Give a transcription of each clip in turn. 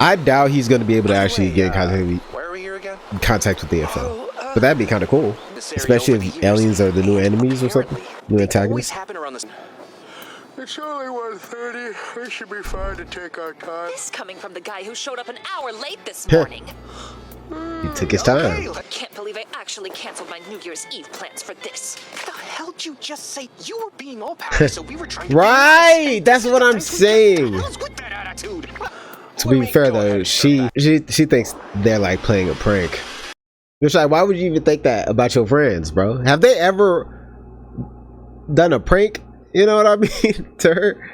I doubt he's going to be able to actually get in Where are we here again? contact with the NFL. But that'd be kind of cool. Especially if aliens are the new enemies or something. New antagonists. It's only 1:30. We should be fine to take our time. This coming from the guy who showed up an hour late this morning. He took his time. I can't believe I actually canceled my New Year's Eve plans for this. The hell did you just say? You were being all pouty, so we were trying to... Right! That's what I'm saying. With that attitude. To be fair though, she thinks they're like playing a prank. It's like, why would you even think that about your friends, bro? Have they ever done a prank? You know what I mean? To her?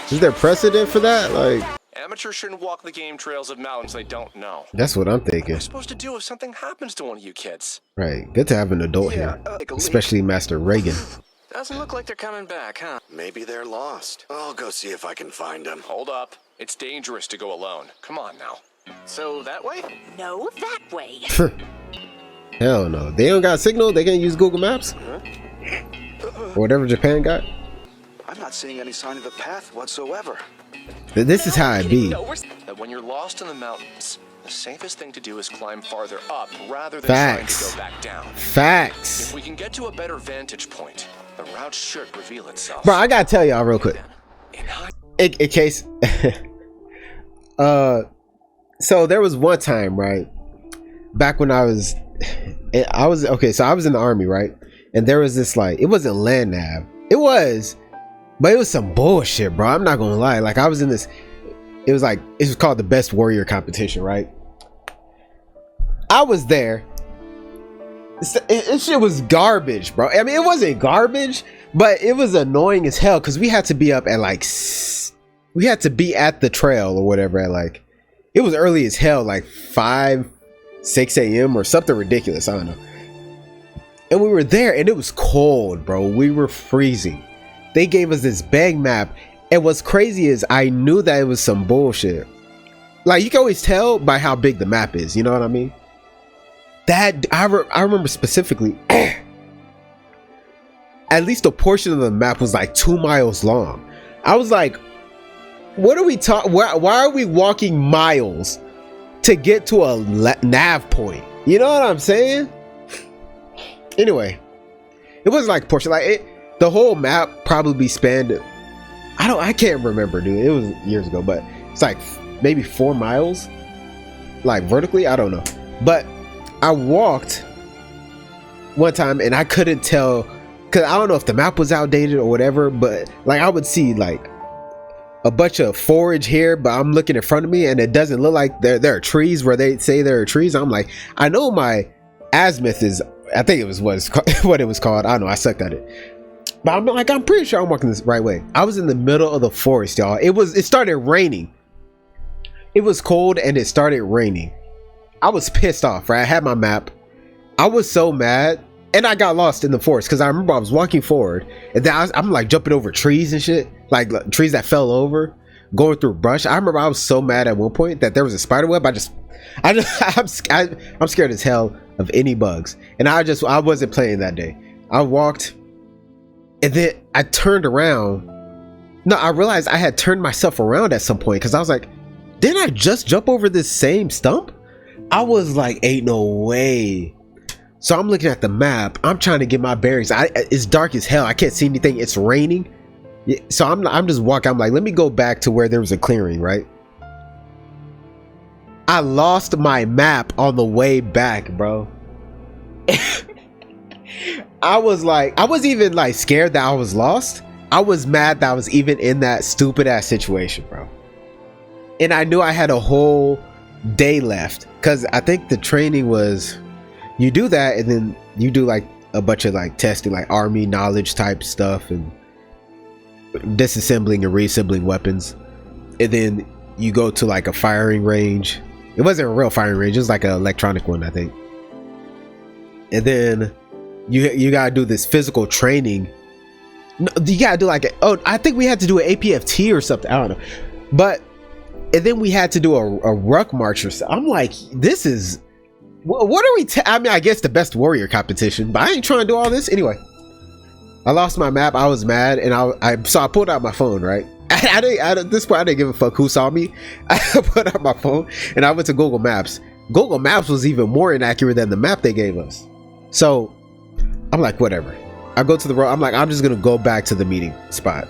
Is there precedent for that? Like, Amateurs shouldn't walk the game trails of mountains they don't know. that's what I'm thinking. What are you supposed to do if something happens to one of you kids? Right. Good to have an adult here. Especially Master Reagan. Doesn't look like they're coming back, huh? Maybe they're lost. I'll go see if I can find them. Hold up. It's dangerous to go alone. Come on now. So that way? No, that way. Hell no. They don't got signal? They can't use Google Maps? Or whatever Japan got? I'm not seeing any sign of the path whatsoever. This is how it be. That when you're lost in the mountains, the safest thing to do is climb farther up rather than Facts. trying to go back down. Facts. If we can get to a better vantage point, the route should reveal itself. Bro, I gotta tell y'all real quick. In case so there was one time, right, back when I was okay, so I was in the army, right, and there was this, like, it wasn't land nav, it was, but it was some bullshit, bro. I'm not gonna lie. Like, I was in this, it was called the Best Warrior competition, right? I was there. It shit was garbage, bro. I mean, it wasn't garbage, but it was annoying as hell because we had to be up at like, we had to be at the trail or whatever at like, it was early as hell, like 6 a.m. or something ridiculous. I don't know. And we were there and it was cold, bro. We were freezing. They gave us this bang map. And what's crazy is I knew that it was some bullshit. Like, you can always tell by how big the map is. You know what I mean? That I remember specifically, at least a portion of the map was like 2 miles long. I was like, what are we talking? Why are we walking miles to get to a nav point? You know what I'm saying? Anyway, it was like a portion, like it. The whole map probably spanned, I can't remember, dude. It was years ago, but it's like maybe 4 miles, like vertically. I don't know, but I walked one time and I couldn't tell, because I don't know if the map was outdated or whatever, but like I would see like a bunch of forage here, but I'm looking in front of me and it doesn't look like there are trees where they say there are trees. I'm like, I know my azimuth is, I think it was what it was called. I don't know, I sucked at it. But I'm like, I'm pretty sure I'm walking this right way. I was in the middle of the forest, y'all. It started raining. It was cold and it started raining. I was pissed off, right? I had my map. I was so mad and I got lost in the forest because I remember I was walking forward and then I'm like jumping over trees and shit, like trees that fell over, going through brush. I remember I was so mad at one point that there was a spider web. I'm scared as hell of any bugs. And I wasn't playing that day. I walked and then I turned around. No, I realized I had turned myself around at some point because I was like, didn't I just jump over this same stump? I was like, ain't no way. So I'm looking at the map. I'm trying to get my bearings. It's dark as hell. I can't see anything. It's raining. So I'm just walking. I'm like, let me go back to where there was a clearing, right? I lost my map on the way back, bro. I was even like scared that I was lost. I was mad that I was even in that stupid ass situation, bro. And I knew I had a whole day left because I think the training was, you do that and then you do like a bunch of like testing, like army knowledge type stuff and disassembling and reassembling weapons, and then you go to like a firing range. It wasn't a real firing range, it was like an electronic one, I think. And then you gotta do this physical training. No, you gotta do like I think we had to do an APFT or something, I don't know. But and then we had to do a ruck march or something. I'm like, this is, what are we I mean, I guess the Best Warrior competition, but I ain't trying to do all this anyway. I lost my map. I was mad, and I pulled out my phone, right? At this point, I didn't give a fuck who saw me. I put out my phone and I went to Google Maps. Google Maps was even more inaccurate than the map they gave us. So I'm like, whatever. I go to the road. I'm like, I'm just gonna go back to the meeting spot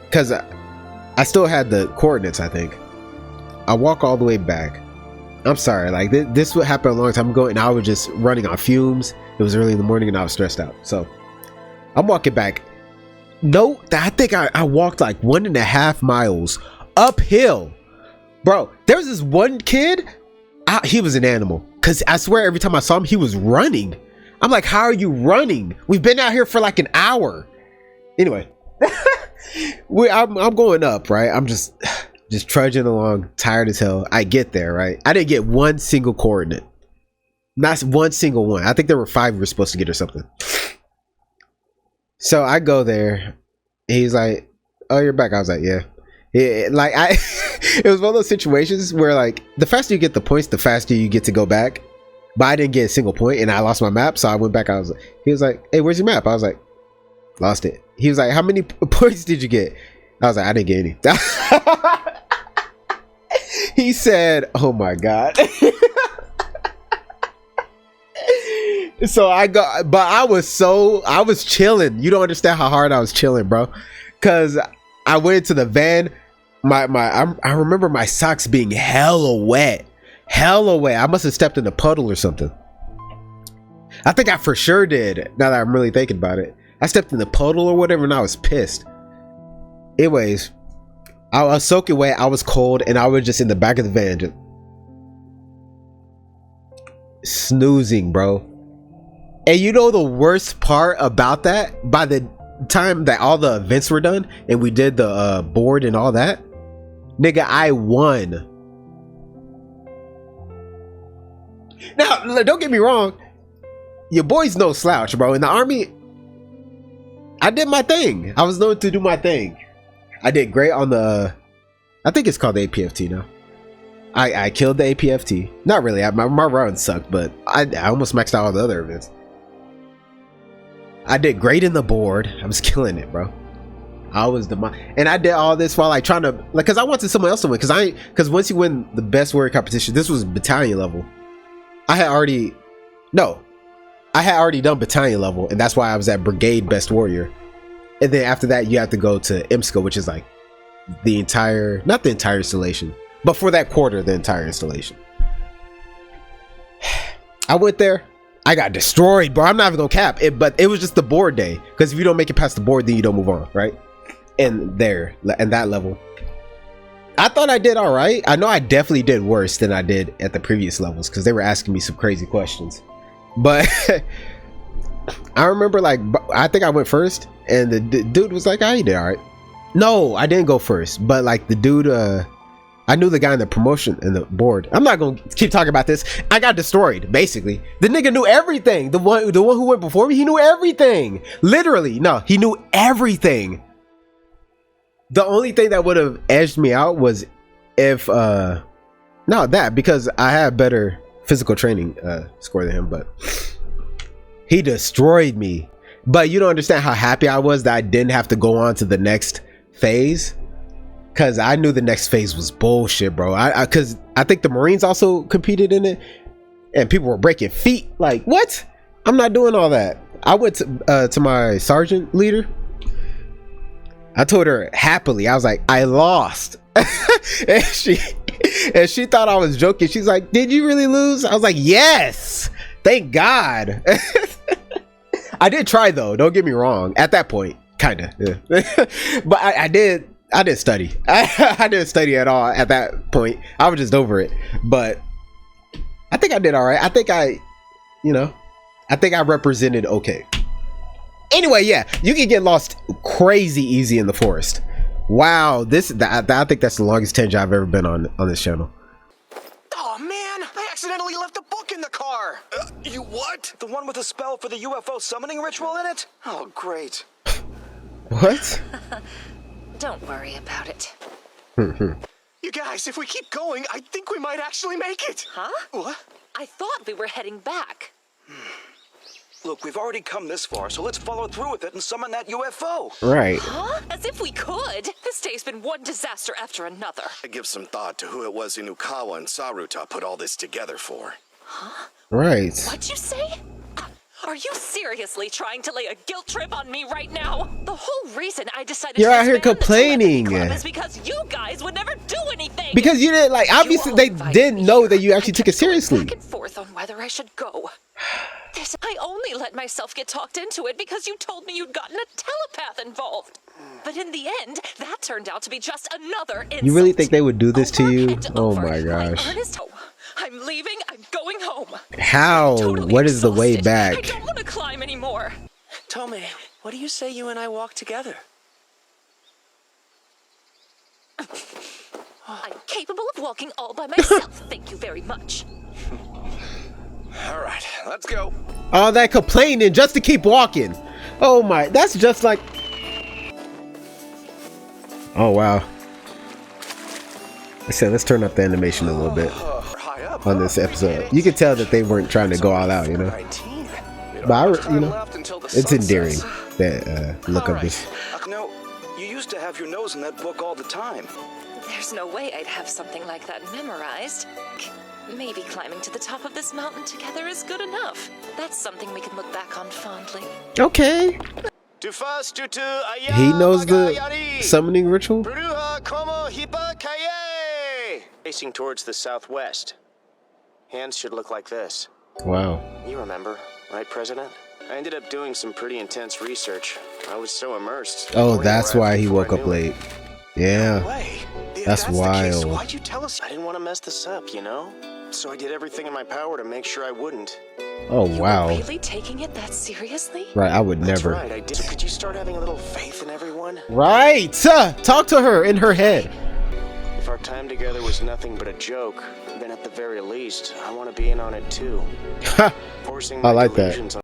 because I still had the coordinates. I think I walk all the way back. I'm sorry, like this would happen a long time ago, and I was just running on fumes. It was early in the morning, and I was stressed out. So I'm walking back. No, I think I walked like 1.5 miles uphill, bro. There was this one kid. He was an animal, because I swear every time I saw him, he was running. I'm like, how are you running? We've been out here for like an hour. Anyway, I'm going up, right? I'm just trudging along, tired as hell. I get there, right? I didn't get one single coordinate. Not one single one. I think there were 5 we were supposed to get or something. So I go there, and he's like, "Oh, you're back." I was like, "Yeah." It was one of those situations where like the faster you get the points, the faster you get to go back. But I didn't get a single point, and I lost my map, so I went back. He was like, "Hey, where's your map?" I was like, "Lost it." He was like, "How many points did you get?" I was like, "I didn't get any." He said, "Oh my god." So I got, but I was chilling. You don't understand how hard I was chilling, bro. Cause I went into the van. I remember my socks being hella wet. I must have stepped in a puddle or something. I think I for sure did. Now that I'm really thinking about it, I stepped in the puddle or whatever, and I was pissed. Anyways, I was soaking wet. I was cold, and I was just in the back of the van, just snoozing, bro. And you know the worst part about that? By the time that all the events were done and we did the board and all that, nigga, I won. Now, don't get me wrong. Your boy's no slouch, bro. In the army, I did my thing. I was known to do my thing. I did great on the, I think it's called the APFT now. I killed the APFT. Not really. My run sucked, but I almost maxed out all the other events. I did great in the board. I was killing it, bro. I was and I did all this while like trying to like, cause I wanted someone else to win. Cause once you win the best warrior competition, this was battalion level. I had already done battalion level, and that's why I was at brigade best warrior. And then after that, you have to go to IMSCO, which is like the entire, not the entire installation, but for that quarter, the entire installation. I went there. I got destroyed, bro. I'm not even gonna cap it, but it was just the board day. Because if you don't make it past the board, then you don't move on, right? And that level, I thought I did all right. I know I definitely did worse than I did at the previous levels because they were asking me some crazy questions. But I remember, like, I think I went first, and the dude was like, "Oh, you did all right." No, I didn't go first, but like the dude, I knew the guy in the promotion in the board. I'm not gonna keep talking about this. I got destroyed, basically. The nigga knew everything. The one who went before me, he knew everything. Literally, no, he knew everything. The only thing that would have edged me out was if because I had better physical training score than him, but he destroyed me. But you don't understand how happy I was that I didn't have to go on to the next phase. Cause I knew the next phase was bullshit, bro. Cause I think the Marines also competed in it, and people were breaking feet. Like, what? I'm not doing all that. I went to my sergeant leader. I told her happily. I was like, I lost, and she thought I was joking. She's like, "Did you really lose?" I was like, "Yes, thank God." I did try though. Don't get me wrong. At that point, kinda, yeah. But I did. I didn't study. I didn't study at all at that point. I was just over it. But I think I did all right. I think I represented okay. Anyway, yeah, you can get lost crazy easy in the forest. Wow, I think that's the longest tangent I've ever been on this channel. Oh man, I accidentally left a book in the car. You what? The one with a spell for the UFO summoning ritual in it? Oh, great. What? Don't worry about it. You guys, if we keep going, I think we might actually make it. Huh? What? I thought we were heading back. Look, we've already come this far, so let's follow through with it and summon that UFO. Right. Huh? As if we could. This day's been one disaster after another. I give some thought to who it was Inukawa and Saruta put all this together for. Right. What'd you say? Are you seriously trying to lay a guilt trip on me right now? The whole reason I decided You're to out here disband the complaining. telepathy club is because you guys would never do anything. Because you didn't like. Obviously, they didn't know that you actually took it seriously. Back and forth on whether I should go. I only let myself get talked into it because you told me you'd gotten a telepath involved. But in the end, that turned out to be just another insult. You really think they would do this to Over you? and Oh over. my gosh. I'm leaving. I'm going home. How? Totally What is the way exhausted. back? I don't want to climb anymore. Tome, what do you say you and I walk together? I'm capable of walking all by myself. Thank you very much. All right, let's go. All that complaining just to keep walking. Oh my, that's just like. Oh wow. I said let's turn up the animation a little bit on this episode. You can tell that they weren't trying to go all out, you know. But you know, it's endearing, that look of this. No, you used to have your nose in that book all the time. There's no way I'd have something like that memorized. Maybe climbing to the top of this mountain together is good enough. That's something we can look back on fondly. Okay. He knows the summoning ritual. Facing towards the southwest. Hands should look like this. Wow. You remember, right, President? I ended up doing some pretty intense research. I was so immersed. Oh, that's why he woke up late. Yeah. Way. If That's the case, wild. why'd you tell us? I didn't want to mess this up, you know? So I did everything in my power to make sure I wouldn't. Oh wow. Really taking it that seriously? Right, I would That's never. right, I did. So could you start having a little faith in everyone? Right. Talk to her in her head. If our time together was nothing but a joke, then at the very least, I want to be in on it too. Forcing I my like that. delusions on-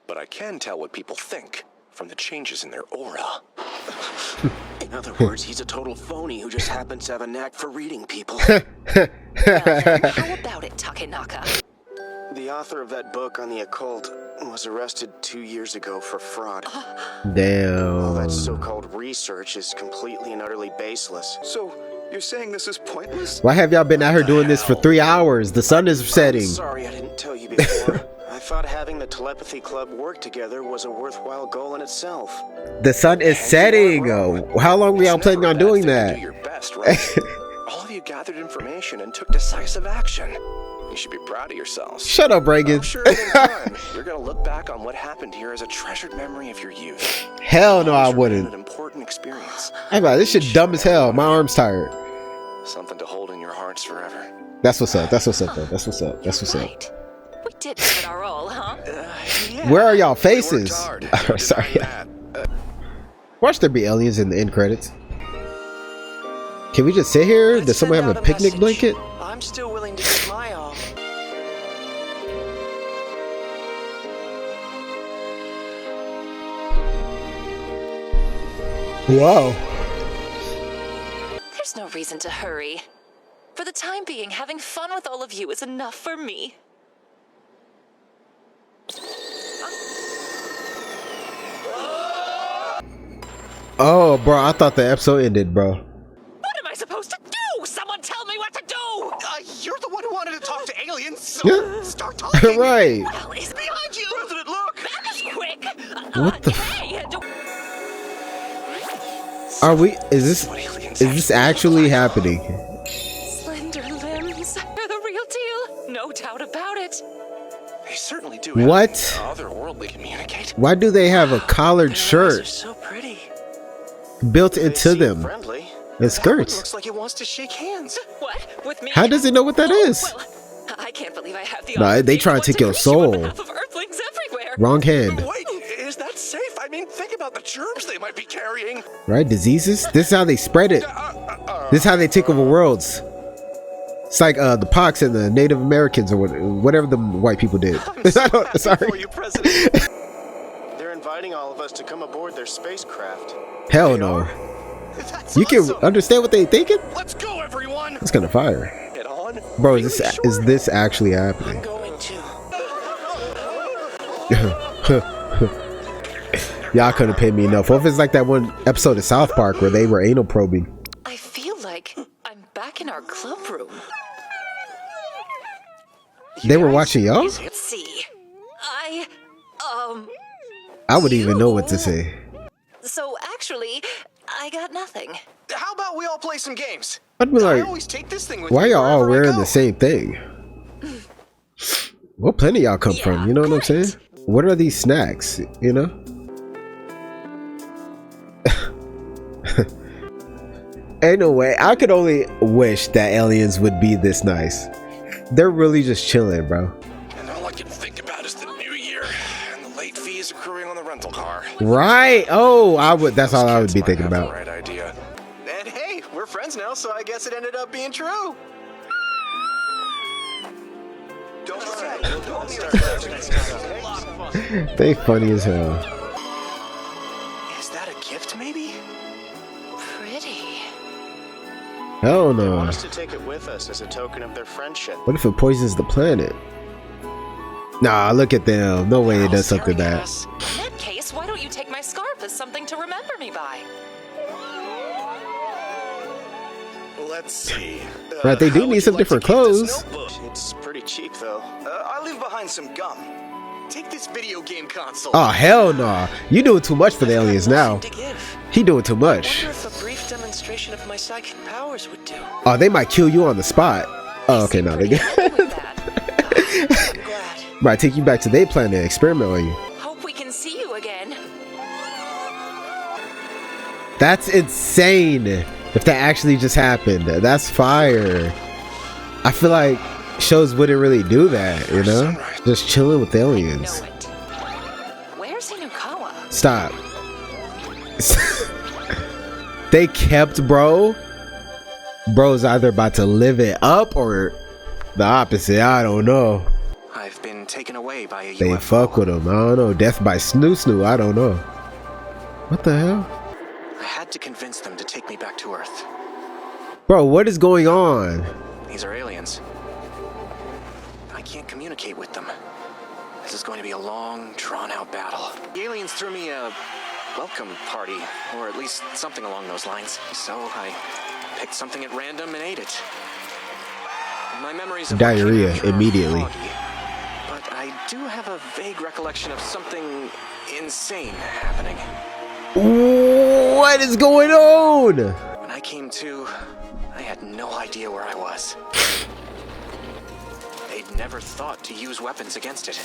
But I can tell what people think from the changes in their aura. In other words, he's a total phony who just happens to have a knack for reading people. Well, then, how about it, Takenaka? The author of that book on the occult was arrested 2 years ago for fraud. All that Damn. so-called research is completely and utterly baseless. So, you're saying this is pointless? Why have y'all been out here doing this for 3 hours? The sun is setting. Sorry I didn't tell you before. I thought having the telepathy club work together was a worthwhile goal in itself. The sun is setting. How long were y'all planning on doing Do that? your best, right? All of you gathered information and took decisive action. You should be proud of yourselves. Shut up, Reagan. I'm sure in time, you're gonna look back on what happened here as a treasured memory of your youth. Hell no, I Always remain wouldn't. An important experience. I'm like, this shit dumb as hell. My arm's tired. Something to hold in your hearts forever. That's what's up. That's what's up, though. That's what's up. That's what's up. Right. We did give it our all, huh? Yeah. Where are y'all We worked faces? hard. Oh, sorry. Denying that. Watch there be aliens in the end credits. Can we just sit here? Does someone have a picnic blanket? I'm still willing to give my all. Wow. There's no reason to hurry. For the time being, having fun with all of you is enough for me. Oh, bro, I thought the episode ended, bro. What am I supposed to do? Someone tell me what to do! You're the one who wanted to talk to aliens, so Yeah. start talking. Right. Well, it's behind you! President, look! That is quick! What the hey, Are we? Is this actually happening? slender limbs. They're the real deal. No doubt about it. They certainly do. What? Otherworldly communicate. Why do they have a collared They're shirt so pretty. built They into seem them friendly. and skirts? Looks like it wants to shake hands. What? With me? How does it know what that is? Well, I can't believe I have the Nah, they trying to opportunity take your greet you on soul. behalf of Earthlings everywhere. Wrong hand. Wait, is that safe? I mean, think about the germs they might be carrying. Right? Diseases? This is how they spread it. This is how they take over worlds. It's like the pox and the Native Americans or whatever the white people did. Sorry. For you, President. They're inviting all of us to come aboard their spacecraft. Hell no. That's You can awesome. understand what they thinking? Let's go, everyone! It's kind of fire. Get on on. Bro, Really is sure? this actually happening? Going to. Y'all couldn't pay me enough. What if it's like that one episode of South Park where they were anal probing? I feel like I'm back in our club room. They were watching y'all? Let's see. I wouldn't even know what to say. So actually, I got nothing. How about we all play some games? I'd be I like, always take this thing with why me y'all all wherever I wearing go. the same thing? What planet y'all come from? You know what I'm saying? What are these snacks? You know? Ain't no way. I could only wish that aliens would be this nice. They're really just chilling, bro. And all I can think about is the new year and the late fees accruing on the rental car. Right? Oh, I would. That's all I would Kids be might thinking have the about. right idea. And hey, we're friends now, so I guess it ended up being true. Don't forget, we'll be They funny as hell. Is that a gift, maybe? Pretty. Hell They no. want us to take it with us as a token of their friendship. What if it poisons the planet? Nah, look at them. No way it does something Staring at bad. us. In that case, why don't you take my scarf as something to remember me by? Let's see. Right, they do How need would some you like to different keep this clothes. notebook? It's pretty cheap, though. I leave behind some gum. Take this video game console. Oh hell no! You doing too much for the aliens now. To give. He doing too much. Wonder if a brief demonstration of my psychic powers would do. Oh, they might kill you on the spot. Oh, okay, no, they Pretty get. happy with that. I'm glad. Might take you back to their planet and experiment on you. Hope we can see you again. That's insane. If that actually just happened, that's fire. I feel like shows wouldn't really do that, you know? Just chilling with aliens. Know it. Where's Inukawa? Stop. They kept bro. Bro's either about to live it up or the opposite. I don't know. I've been taken away by a They UFO. fuck with him. I don't know. Death by snoo. I don't know. What the hell? I had to convince them to take me back to Earth. Bro, what is going on? These are aliens. I can't communicate with them. This is going to be a long, drawn-out battle. The aliens threw me a welcome party, or at least something along those lines. So I picked something at random and ate it. My memories of what came Diarrhea after are immediately. foggy, but I do have a vague recollection of something insane happening. What is going on? When I came to, I had no idea where I was. They'd never thought to use weapons against it,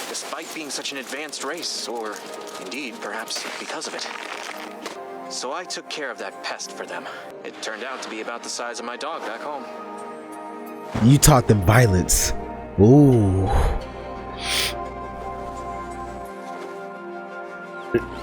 despite being such an advanced race, or indeed, perhaps because of it. So I took care of that pest for them. It turned out to be about the size of my dog back home. You taught them violence. Ooh.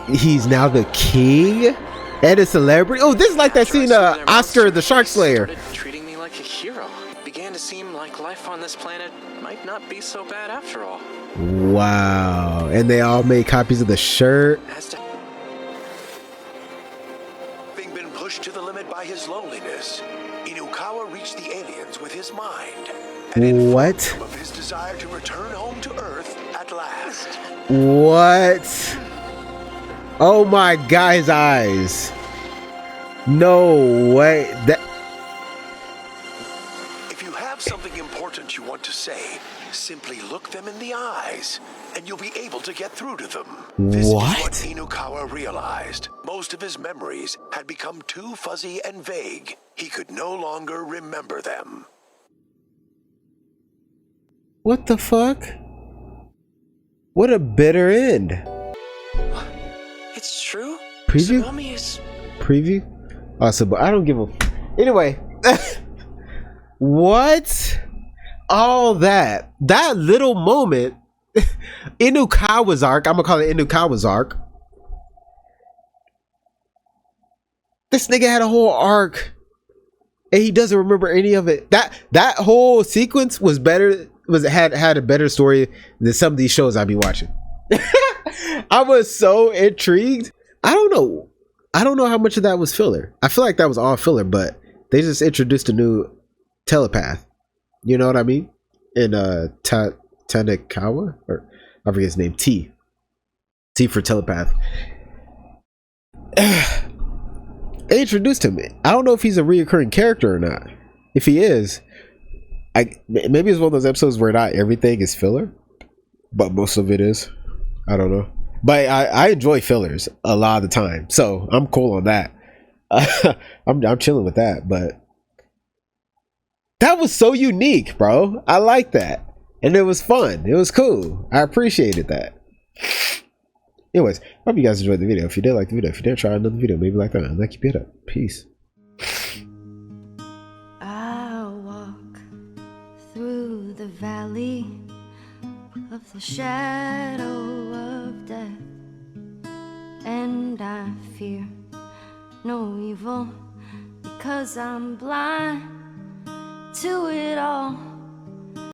He's now the king and a celebrity. Oh, this is like that After I scene, saw their Oscar monster the Shark face, Slayer. Started treating me like a hero. It began to seem like life on this planet might not be so bad after all. Wow. And they all made copies of the shirt. As to Having been pushed to the limit by his loneliness, Inukawa reached the aliens with his mind and informed What? them of his desire to return home to Earth at last. What? Oh my God, his eyes. No way. That. If you have something important you want to say, simply look them in the eyes, and you'll be able to get through to them. This What? is what Inukawa realized. Most of his memories had become too fuzzy and vague. He could no longer remember them. What the fuck? What a bitter end. It's true? Preview? Tsunami is... Preview? Awesome, but I don't give a. Anyway. What? All that. That little moment. Inukawa's arc. I'm gonna call it Inukawa's arc. This nigga had a whole arc. And he doesn't remember any of it. That whole sequence was better. Had a better story than some of these shows I be watching. I was so intrigued. I don't know how much of that was filler. I feel like that was all filler, but they just introduced a new telepath. You know what I mean? In Tanakawa, or I forget his name. T for telepath. They introduced him. I don't know if he's a reoccurring character or not. If he is, maybe it's one of those episodes where not everything is filler, but most of it is. I don't know. But I enjoy fillers a lot of the time, so I'm cool on that. I'm chilling with that. But that was so unique, bro. I like that, and it was fun. It was cool. I appreciated that. Anyways, hope you guys enjoyed the video. If you did like the video, if you did, try another video, maybe like that, and keep it up. Peace. I walk through the valley of the shadow of death, and I fear no evil because I'm blind to it all.